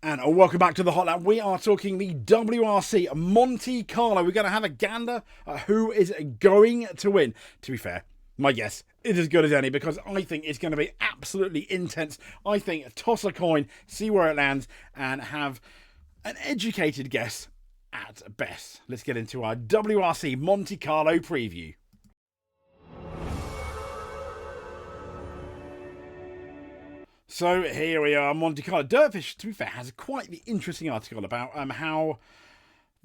And welcome back to the Hot Lap. We are talking the WRC Monte Carlo. We're going to have a gander at who is going to win. To be fair, my guess is as good as any because I think it's going to be absolutely intense. I think toss a coin, see where it lands, and have an educated guess at best. Let's get into our WRC Monte Carlo preview. So here we are, Monte Carlo. Dirtfish, to be fair, has quite the interesting article about how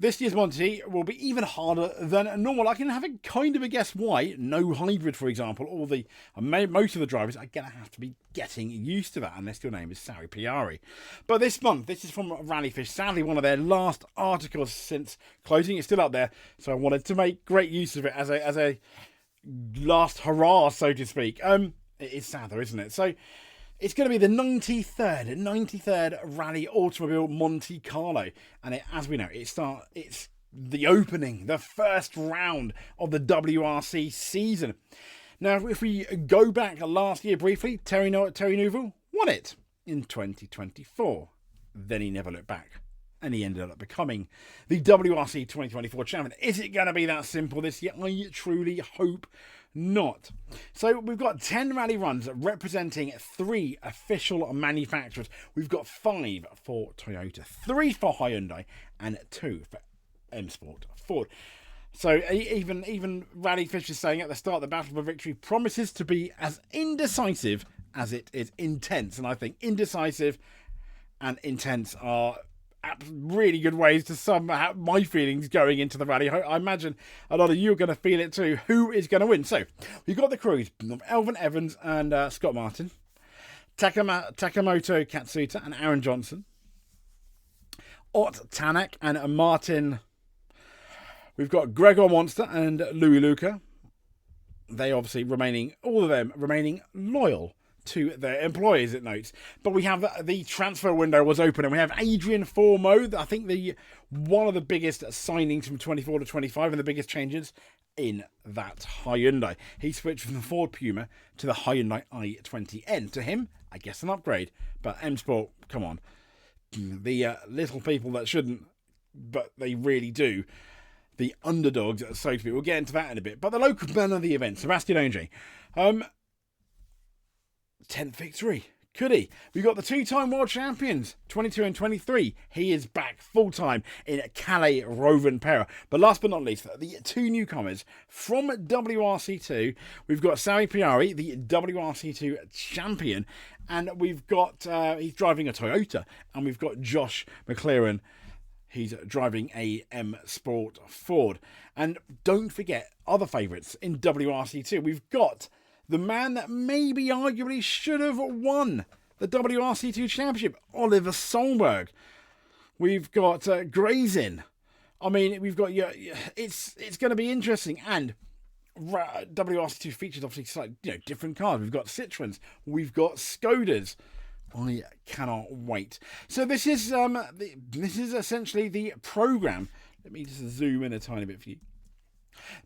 this year's Monte will be even harder than normal. I can have a kind of a guess why. No hybrid, for example, or most of the drivers are going to have to be getting used to that unless your name is Sari Piari. But this month, this is from Rallyfish, sadly one of their last articles since closing. It's still up there, so I wanted to make great use of it as a last hurrah, so to speak. It is sad though, isn't it? So it's going to be the 93rd Rally Automobile Monte Carlo. And as we know, it's the opening, the first round of the WRC season. Now, if we go back last year briefly, Terry Neuville won it in 2024. Then he never looked back. And he ended up becoming the WRC 2024 champion. Is it going to be that simple this year? I truly hope not. So we've got 10 rally runs representing 3 official manufacturers. We've got 5 for Toyota, 3 for Hyundai, and 2 for M Sport Ford. So even Rallyfish is saying at the start, the battle for victory promises to be as indecisive as it is intense. And I think indecisive and intense are really good ways to sum up my feelings going into the rally. I imagine a lot of you are going to feel it too. Who is going to win? So we've got the crews of Elvin Evans and Scott Martin, Takamoto Katsuta and Aaron Johnson, Ott Tanak and Martin. We've got Gregor Monster and Louis Luca. They obviously all of them remaining loyal to their employees, it notes. But we have the transfer window was open, and we have Adrian Formeau, I think one of the biggest signings from 24 to 25 and the biggest changes in that Hyundai. He switched from the Ford Puma to the Hyundai i20N. To him, I guess an upgrade. But M Sport, come on. The little people that shouldn't, but they really do. The underdogs, so to speak. We'll get into that in a bit. But the local man of the event, Sebastian Ogier. 10th victory. Could he? We've got the 2-time world champions, 22 and 23. He is back full-time in Calais Rovanpera. But last but not least, the 2 newcomers from WRC2. We've got Sari Piari, the WRC2 champion. And we've got, he's driving a Toyota. And we've got Josh McLaren. He's driving a M Sport Ford. And don't forget other favourites in WRC2. We've got the man that maybe arguably should have won the WRC2 championship, Oliver Solberg. We've got Grazin. I mean, we've got it's going to be interesting. And WRC2 features obviously slightly different cars. We've got Citroens. We've got Skodas. I cannot wait. So this is essentially the program. Let me just zoom in a tiny bit for you.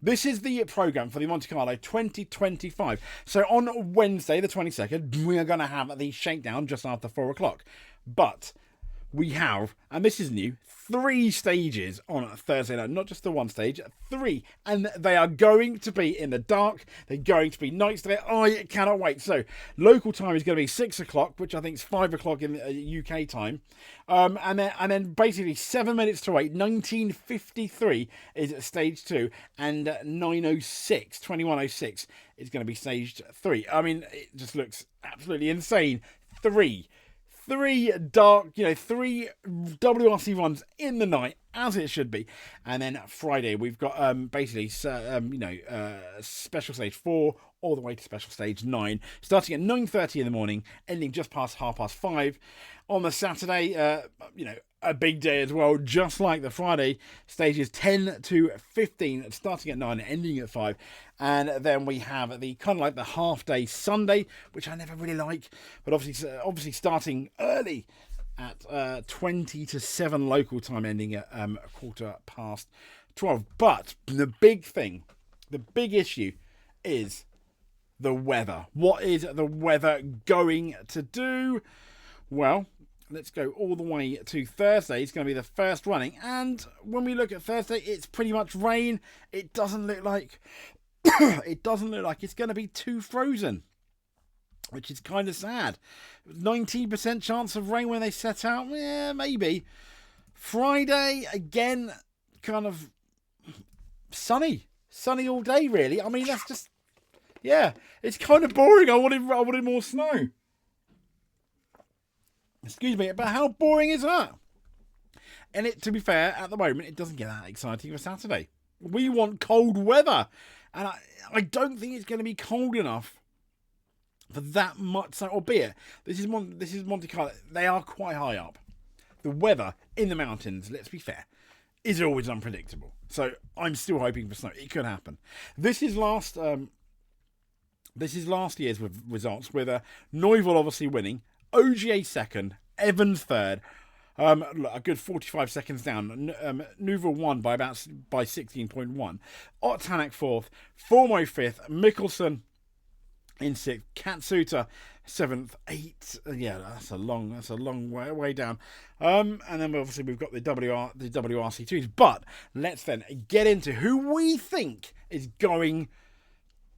This is the programme for the Monte Carlo 2025. So on Wednesday, the 22nd, we are going to have the shakedown just after 4 o'clock. But we have, and this is new, 3 stages on Thursday night. Not just the 1 stage, 3. And they are going to be in the dark. They're going to be nights there. I cannot wait. So local time is going to be 6 o'clock, which I think is 5 o'clock in UK time. And then basically 7 minutes to 8, 1953 is stage 2. And 21:06 is going to be stage 3. I mean, it just looks absolutely insane. 3 dark, 3 WRC runs in the night, as it should be. And then Friday, we've got special stage 4 all the way to special stage 9, starting at 9:30 in the morning, ending just past 5:30. On the Saturday, a big day as well, just like the Friday, stages 10 to 15, starting at 9 and ending at 5. And then we have the kind of like the half day Sunday, which I never really like, but obviously starting early at 20 to 7 local time, ending at 12:15. But the big issue is the weather. What is the weather going to do? Well, let's go all the way to Thursday. It's going to be the first running. And when we look at Thursday, it's pretty much rain. It doesn't look like it's going to be too frozen, which is kind of sad. 19% chance of rain when they set out. Yeah, maybe. Friday, again, kind of sunny. Sunny all day, really. I mean, that's just... Yeah, it's kind of boring. I wanted more snow. Excuse me, but how boring is that? And to be fair, at the moment, it doesn't get that exciting for Saturday. We want cold weather. And I don't think it's going to be cold enough for that much. So, albeit, this is Monte Carlo. They are quite high up. The weather in the mountains, let's be fair, is always unpredictable. So I'm still hoping for snow. It could happen. This is last year's results, with Neuville obviously winning, Ogier second, Evans third, a good 45 seconds down. Neuville won by 16.1. Tanak fourth, Formo fifth, Mikkelsen in sixth, Katsuta seventh, eighth. Yeah, that's a long way down. And then obviously we've got the WRC2s. But let's then get into who we think is going.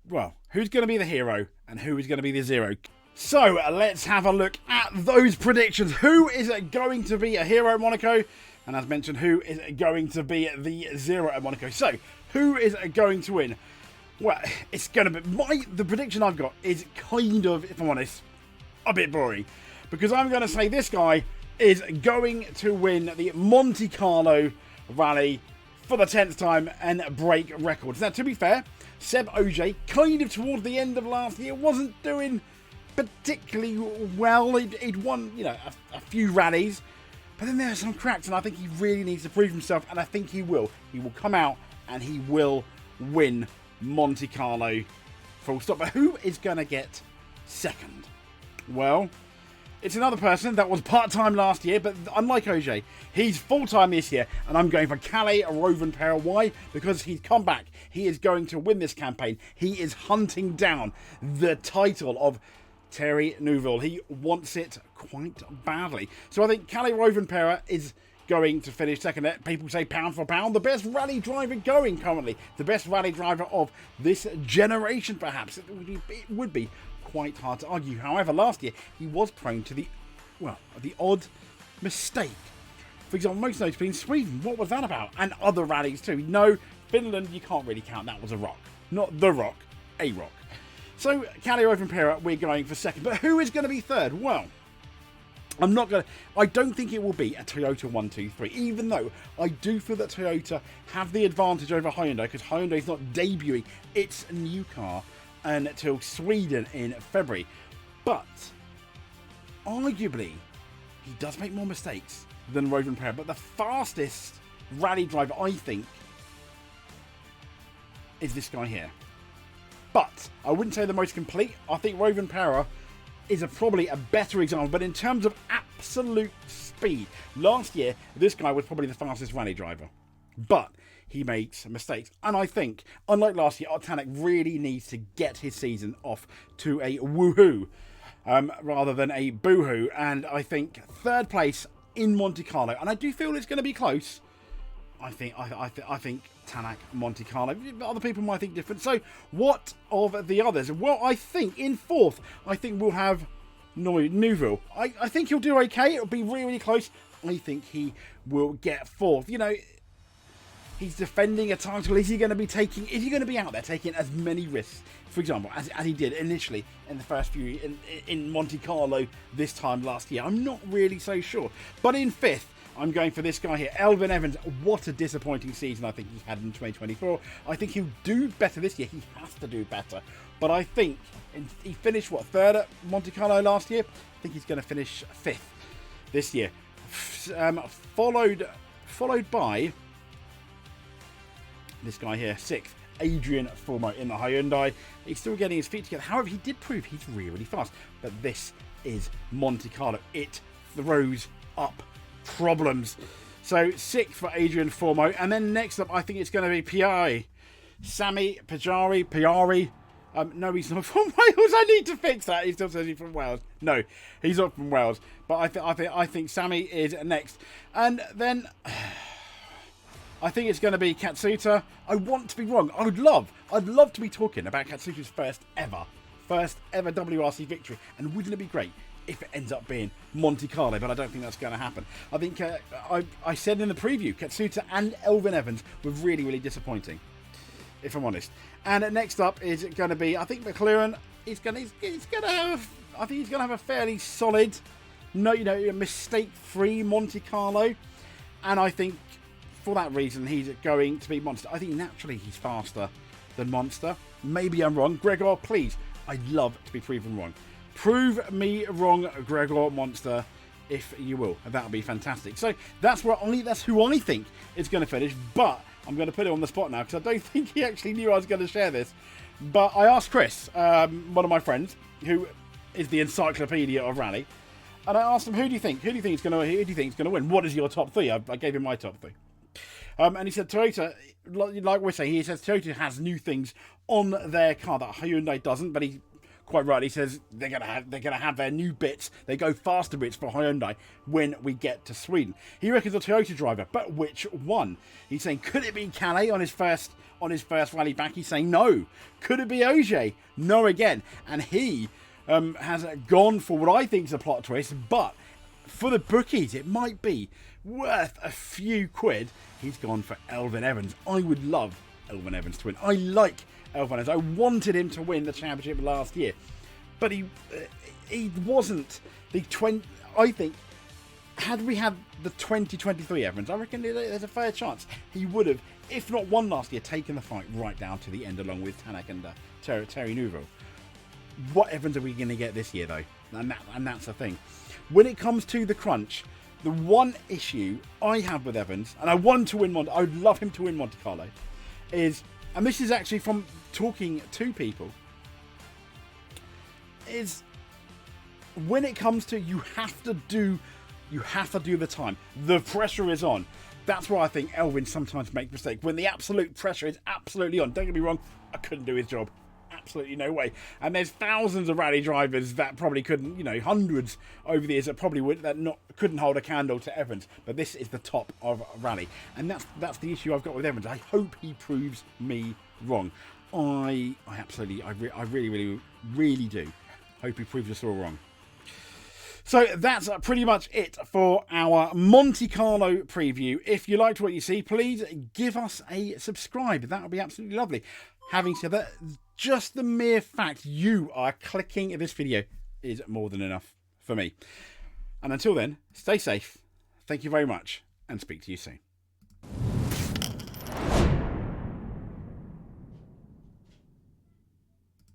Well, who's going to be the hero and who is going to be the zero. So let's have a look at those predictions. Who is going to be a hero at Monaco? And as mentioned, who is going to be the zero at Monaco? So who is going to win? Well, it's going to be... The prediction I've got is kind of, if I'm honest, a bit boring. Because I'm going to say this guy is going to win the Monte Carlo Rally for the 10th time and break records. Now, to be fair, Seb Ogier, kind of towards the end of last year, wasn't doing particularly well. He'd won, a few rallies. But then there are some cracks, and I think he really needs to prove himself, and I think he will. He will come out, and he will win Monte Carlo, full stop. But who is going to get second? Well, it's another person that was part-time last year, but unlike Ogier, he's full-time this year, and I'm going for Kalle Rovanperä. Why? Because he's come back. He is going to win this campaign. He is hunting down the title of Thierry Neuville. He wants it quite badly. So I think Kalle Rovanperä is going to finish second. People say pound for pound, the best rally driver going currently. The best rally driver of this generation, perhaps. It would be quite hard to argue. However, last year, he was prone to the odd mistake. For example, most notably in Sweden. What was that about? And other rallies too. No, Finland, you can't really count. That was a rock. Not the rock, a rock. So, Kalle Rovanperä, we're going for second. But who is going to be third? Well, I don't think it will be a Toyota 123, even though I do feel that Toyota have the advantage over Hyundai, because Hyundai is not debuting its new car until Sweden in February. But, arguably, he does make more mistakes than Rovanperä. But the fastest rally driver, I think, is this guy here. But I wouldn't say the most complete. I think Rovanperä is probably a better example. But in terms of absolute speed, last year, this guy was probably the fastest rally driver. But he makes mistakes. And I think, unlike last year, Tanak really needs to get his season off to a woohoo rather than a boohoo. And I think third place in Monte Carlo, and I do feel it's going to be close. I think Tanak, Monte Carlo. Other people might think different. So, what of the others? Well, I think in fourth, we'll have Neuville. I think he'll do okay. It'll be really, really close. I think he will get fourth. He's defending a title. Is he going to be out there taking as many risks, for example, as he did initially in the first few in Monte Carlo this time last year? I'm not really so sure. But in fifth, I'm going for this guy here, Elfyn Evans. What a disappointing season I think he had in 2024. I think he'll do better this year. He has to do better. But I think he finished, third at Monte Carlo last year? I think he's going to finish fifth this year. Followed by this guy here, sixth, Adrian Formo in the Hyundai. He's still getting his feet together. However, he did prove he's really, really fast. But this is Monte Carlo. It throws up problems. So, sixth for Adrian Formo. And then next up, I think it's going to be Piari. Sami Piari. No, he's not from Wales. I need to fix that. He still says he's from Wales. No, he's not from Wales. But I think Sammy is next. And then I think it's going to be Katsuta. I want to be wrong. I'd love to be talking about Katsuta's first ever WRC victory. And wouldn't it be great if it ends up being Monte Carlo? But I don't think that's going to happen. I think I said in the preview, Katsuta and Elvin Evans were really, really disappointing, if I'm honest. And next up is going to be, I think McLaren. He's going to have a fairly solid, mistake-free Monte Carlo, and I think for that reason he's going to be Monster. I think naturally he's faster than Monster. Maybe I'm wrong, Gregor. Please, I'd love to be proven wrong. Prove me wrong, Gregor Monster, if you will. That would be fantastic. So that's who I think is going to finish, but I'm going to put it on the spot now because I don't think he actually knew I was going to share this. But I asked Chris, one of my friends, who is the encyclopedia of rally, and I asked him, who do you think is going to win? What is your top three? I gave him my top three. And he said Toyota, like we're saying, he says Toyota has new things on their car that Hyundai doesn't, but he quite rightly says they're gonna have their new bits. They go faster bits for Hyundai when we get to Sweden. He reckons a Toyota driver, but which one? He's saying, could it be Calais on his first rally back? He's saying no. Could it be Ogier? No again. And he has gone for what I think is a plot twist, but for the bookies it might be worth a few quid. He's gone for Elvin Evans. I would love Elvin Evans to win. I like Elvin Evans. I wanted him to win the championship last year, but he wasn't the 20. I think had we had the 2023 Evans, I reckon there's a fair chance he would have, if not won last year, taken the fight right down to the end along with Tanak and Terry Neuville. What Evans are we going to get this year though? And that's the thing. When it comes to the crunch, the one issue I have with Evans, and I want to win I would love him to win Monte Carlo, is, and this is actually from talking to people, is when it comes to you have to do the time. The pressure is on. That's why I think Elvin sometimes makes mistakes. When the absolute pressure is absolutely on. Don't get me wrong, I couldn't do his job. Absolutely no way. And there's thousands of rally drivers that probably couldn't, hundreds over the years that probably couldn't hold a candle to Evans. But this is the top of rally, and that's the issue I've got with Evans. I hope he proves me wrong. I really, really do hope he proves us all wrong. So that's pretty much it for our Monte Carlo preview. If you liked what you see, please give us a subscribe. That would be absolutely lovely. Having said that, just the mere fact you are clicking this video is more than enough for me. And until then, stay safe. Thank you very much, and speak to you soon.